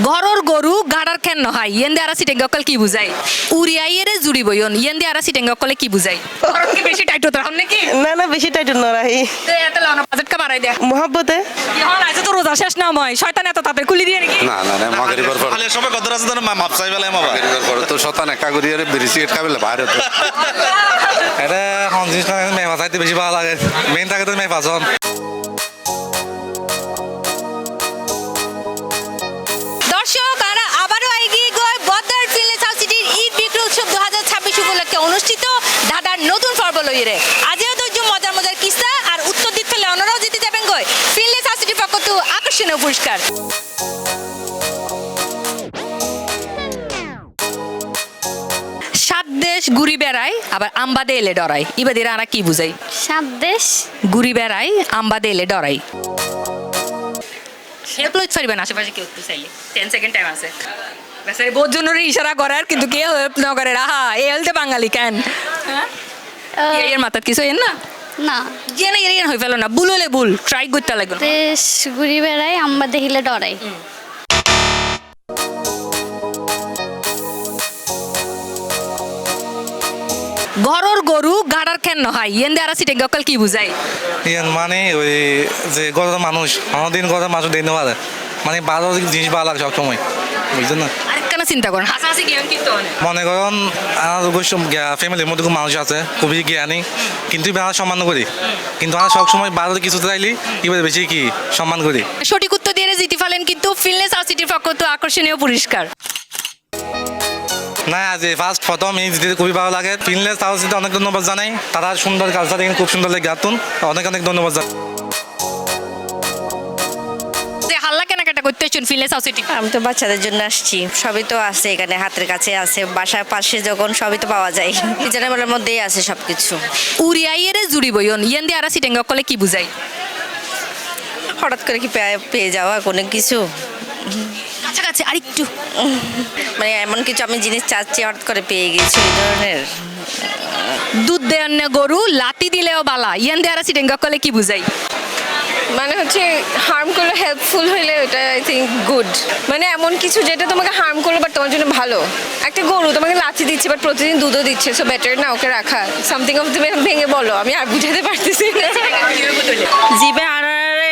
ঘরর গরু গাড়ার খেন নহাই ইয়েন্দে আরা সিটেঙ্গ অকল কি বুঝাই উড়িয়াইয়েরে জুড়ি বইন ইয়েন্দে আরা সিটেঙ্গ অকলে কি বুঝাই ঘরর কি বেশি টাইট হতো হন নাকি না না বেশি টাইট নরাহি তে এত লাউনা বাজেট কা বাড়াই দে মোহাব্বতে ইহন আজ তো রোজা শেষ না ময় শয়তান এত তাতে কুলি দিয়ে নাকি না না না মাগরিবের পর খালি সবাই কত আছে মাপ চাই বেলায় মাবা মাগরিবের পর তো শতান একা করি আরে বিড়ি সিগারেট খাবেলে বাইরে তো এটা হন জিনিস না মেহমান চাইতে বেশি ভালো লাগে মেইন থাকে তো মেহমান দর্শক আমরা আবারও এগিয়ে গই বদ্দার ফিল্মস হাউস সিটির ঈদ বিক্রি উৎসব 2026 উপলক্ষে অনুষ্ঠিত দাদার নতুন পর্ব লইরে আজও তো মজার মজার কিস্সা আর উত্তর দিতে ফেলে অনরাও জিতে যাবেন গই ফিল্মস হাউস সিটির পক্ষ থেকে আকর্ষণীয় পুরস্কার সাত দেশ ঘুরি বেড়ায় আবার আম্বাদে এলে ডরাই ইবাদের আমরা কি বুঝাই সাত দেশ ঘুরি বেড়াই আম্বাদে এলে ডরাই হেল্প লইতে পারবেন আশেপাশে কেউ একটু চাইলে 10 সেকেন্ড টাইম আছে বেচারি বহুত জনের ইশারা করে আর কিন্তু কেউ হেল্প না করে আহা এই হেলতে বাঙালি কেন এর মাথাত কিছু এর না না জেনে এর হই ফেলো না ভুল হলে ভুল ট্রাই করতে লাগবে দেশ ঘুরি বেড়াই আম্বা দেখিলে ডরাই ঘরর গরু গাড়ার খেন নহাই ইয়েন্দে আরা সিটে গকল কি বুঝাই ইয়ান মানে ওই যে গত মানুষ অন্যদিন গত মানুষ দেখতে পারে মানে ভালো জিনিস ভালো লাগে সবসময় বুঝছেন না আরেকখান চিন্তা করেন হাসাহাসি জ্ঞান কিন্তু মনে করেন আমার ফ্যামিলির মধ্যে খুব মানুষ আছে খুবই জ্ঞানী কিন্তু আমরা সম্মান করি কিন্তু আমরা সবসময় ভালো কিছু চাইলি এবার বেশি কি সম্মান করি সঠিক উত্তর দিয়ে জিতে ফেলেন কিন্তু ফিল্মস হাউস সিটির পক্ষ থেকে আকর্ষণীয় পুরস্কার না আজ ফার্স্ট প্রথম এই জিতে খুবই ভালো লাগে ফিনলেস হাউসিতে অনেক ধন্যবাদ জানাই তারা সুন্দর কালচার এখানে খুব সুন্দর লাগে গাতুন অনেক অনেক ধন্যবাদ জানাই যে হাল্লা কেনাকাটা করতে হচ্ছেন ফিল্মস হাউস সিটি আমি তো বাচ্চাদের জন্য আসছি সবই তো আছে এখানে হাতের কাছে আছে বাসার পাশে যখন সবই তো পাওয়া যায় রিজনেবলের মধ্যেই আছে সবকিছু উড়িয়াইয়েরে জুড়ি বইন ইয়েন্দে আরা সিটেঙ্গ অকলে কি বুঝাই হঠাৎ করে কি পেয়ে যাওয়া কোনো কিছু কাছাকাছি আরেকটু মানে এমন কিছু আমি জিনিস চাচ্ছি হঠাৎ করে পেয়ে গেছি এই ধরনের দুধ দেয় গরু লাতি দিলেও বালা ইয়েন্দে আরা সিটেঙ্গ অকলে কি বুঝাই মানে হচ্ছে হার্ম করলে হেল্পফুল হইলে ওটা আই থিঙ্ক গুড মানে এমন কিছু যেটা তোমাকে হার্ম করলো বাট তোমার জন্য ভালো একটা গরু তোমাকে লাচি দিচ্ছে বাট প্রতিদিন দুধও দিচ্ছে সো বেটার না ওকে রাখা সামথিং অফ তুমি ভেঙে বলো আমি আর বুঝাতে পারতেছি না জিবে আনারে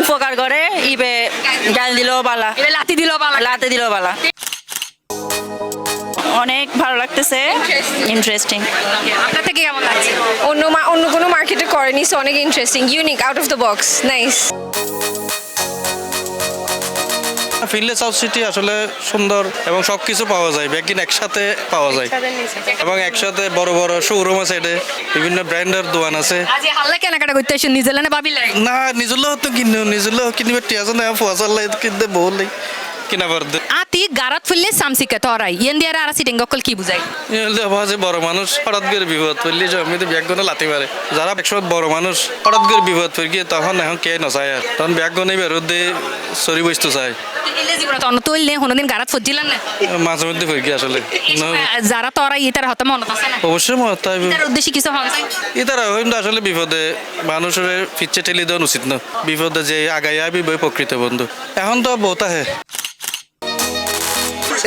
উপকার করে ইবে গাল দিলেও বালা এটা লাতি দিলেও বালা লাতে দিলেও বালা অনেক ভালো লাগতেছে ইন্টারেস্টিং আপনার থেকে কেমন লাগছে অন্য কোনো মার্কেটে করেনি সো অনেক interesting unique out of the box nice Finlays house city আসলে সুন্দর এবং সব কিছু পাওয়া যায় ব্যাগিন একসাথে পাওয়া যায় এবং একসাথে বড় বড় শোরুম আছে এটা বিভিন্ন ব্র্যান্ডের দোকান আছে আজ এই হাল্লা কেনাকাটা করতে হচ্ছেন নিজেলানে ভাবি লাগে না নিজেরও তো নিজেরও কিনবে টিয়াজ না ফসল কিনতে বললে কিনা পারতে আতি গারাত ফুললে সামসিকে তরাই ইয়েন্দে আরা সিটেঙ্গ অকল কি বুঝাই যে বড় মানুষ হঠাৎ করে বিপদ পড়লে জমিতে ব্যাগগুলো লাতি মারে যারা একসময় বড় মানুষ হঠাৎ করে বিপদ পড়ে গিয়ে তখন এখন কে নচায় আর তখন ব্যাগগুলো বেরোতে সরি বসতে চায় এলে জীবনত অন্য তৈলে কোনোদিন গারাত ফুজিলেন না মাঝে মধ্যে পড়ে গিয়ে আসলে যারা তরাই ইতার হতে মনত আছে না অবশ্যই মত তাই ইতার উদ্দেশ্যে কিছু হন যায় ইতারা হইম আসলে বিপদে মানুষের পিচ্ছে ঠেলি দেওয়া উচিত না বিপদে যে আগাই আবি বই প্রকৃত বন্ধু এখন তো বহুত আহে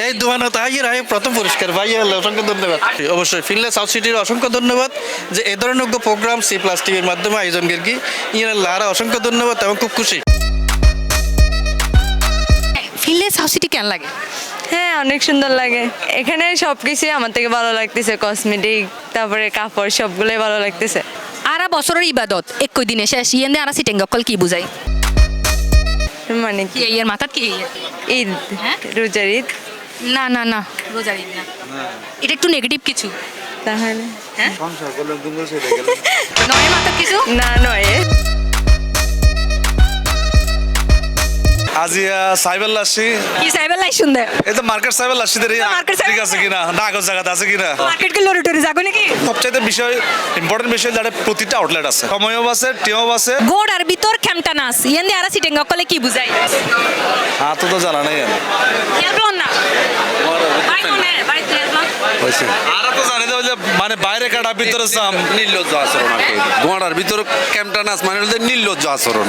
এই দোকানে তাই প্রথম পুরস্কার ভাই অসংখ্য ধন্যবাদ অবশ্যই ফিনলেস হাউস সিটির অসংখ্য ধন্যবাদ যে এ ধরনের প্রোগ্রাম সি প্লাস টিভির মাধ্যমে আয়োজন করি ইয়ার লারা অসংখ্য ধন্যবাদ এবং খুব খুশি ফিল্মস হাউস সিটি কেন লাগে হ্যাঁ অনেক সুন্দর লাগে এখানে সবকিছু আমার থেকে ভালো লাগতেছে কসমেটিক তারপরে কাপড় সবগুলোই ভালো লাগতেছে আরা বছরের ইবাদত একই দিনে শেষ ইয়েন্দে আরা সিটেঙ্গ অকল কি বুঝাই মানে কি কি এর মাথাত কি ঈদ হ্যাঁ? রোজার ঈদ না না না রোজার ঈদ না এটা একটু নেগেটিভ কিছু তাহলে হ্যাঁ নয় মাথাত কিছু না নয় আজি সাইবেল আসছি কি সাইবেল লাই সুন্দর এই তো মার্কেট সাইবেল আসছি মার্কেট সাইবেল ঠিক আছে কিনা না আগর জায়গাতে আছে কিনা মার্কেট কে লরিটরি যাগো নাকি সবচাইতে বিষয় ইম্পর্টেন্ট বিষয় যারা প্রতিটা আউটলেট আছে সময়ও আছে টিও আছে গোড় আর ভিতর খেমটা নাস ইয়েন্দে আরা সিটেঙ্গ অকলে কি বুঝাই হ্যাঁ তো জানা নাই খেলবন না ভাই কোনে ভাই খেলবন আর তো জানি যে ওই যে মানে বাইরে কাটা ভিতরে সাম নির্লজ্জ আচরণ আর কি গোয়াড়ার ভিতর ক্যাম্পটা নাচ মানে হলো নির্লজ্জ আচরণ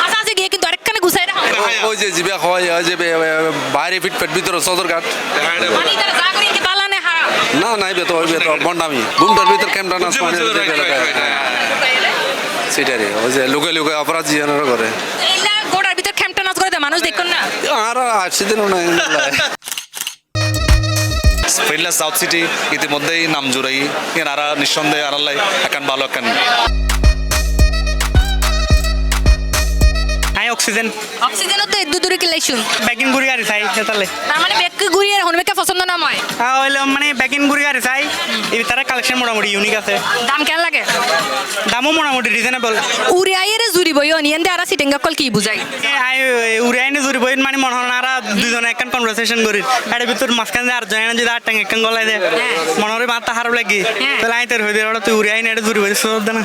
আচ্ছা আচ্ছা গিয়ে কিন্তু আরেকখানে গুছাই রাখো ওই যে জিবে হয় ওই যে বাইরে ফিট পেট ভিতরে সদরঘাট মানে তারা যা করে কি বালানে হারা না নাই বে তো ওই বে তো বন্ডামি ঘুমটার ভিতর ক্যামেরা নাচ মানে সেটারে ওই যে লোকে লোকে অপরাধ জিয়ানোর করে এইলা গোড়ার ভিতর খেমটা নাচ করে দেয় মানুষ দেখুন না আর আসছে দিনও নাই ফিনল্যান্ড সাউথ সিটি ইতিমধ্যেই নাম জুড়াই এনারা নিঃসন্দেহে আনাল্লাই একান ভালো একান আই অক্সিজেন অক্সিজেনও তো এদু দূরে কিলাইছুন ব্যাকিন গুড়ি গাড়ি চাই সেতালে তার মানে বেক ঘুরিয়ে হনবেকে পছন্দ না ময় হইলে মানে ব্যাকিন গুড়ি গাড়ি চাই এই তারা কালেকশন মোটামুটি ইউনিক আছে দাম কেন লাগে দামও মোটামুটি রিজনেবল উড়ে আইয়ের জুরি বই অনিয়ন দে আর সিটিং কল কি বুঝাই আই উড়ে আইনে জুড়ি বই মানে মনে হয় না আর দুজনে একখান কনভারসেশন করি এর ভিতর মাঝখান দিয়ে আর জয়না যদি আর টাং একখান গলায় দে মনে হয় মাথা হারব লাগি তাহলে আই তোর হয়ে দিয়ে তুই উড়ে আইনে এটা জুড়ি বই শোধ না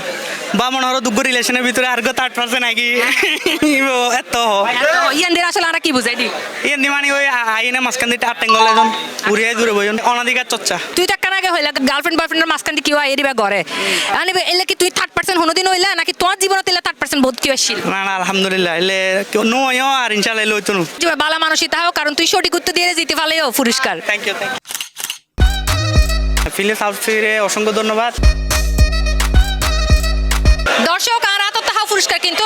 বা মনে হয় দুগ্গ রিলেশনের ভিতরে আর 3% নাকি এত ইয়ান দে আসলে আর কি বুঝাই দি এমনি মানে ওই আইনে মাঝখান দিয়ে আর টাং গলায় যখন উড়ে আই জুড়ে বই অনাধিকার চর্চা তুই তো একখান আগে হইলা গার্লফ্রেন্ড বয়ফ্রেন্ডের মাঝখান দিয়ে কিউ আইয়ে দিবা ঘরে আনিবে এলে কি তুই 3% হনোদিন হইলা নাকি তোমার জীবনত এলে 3% বহুত কি আসছিল না না আলহামদুলিল্লাহ এলে নো আর ইনশাআল্লাহ এলে হইতো না যে বালা মানুষই তাও কারণ তুই সঠিক উত্তর দিয়ে জিতে ফেলেও পুরস্কার থ্যাংক ইউ ফিলে সাউথ ফিরে অসংখ্য ধন্যবাদ দর্শক আর আত তাহা পুরস্কার কিন্তু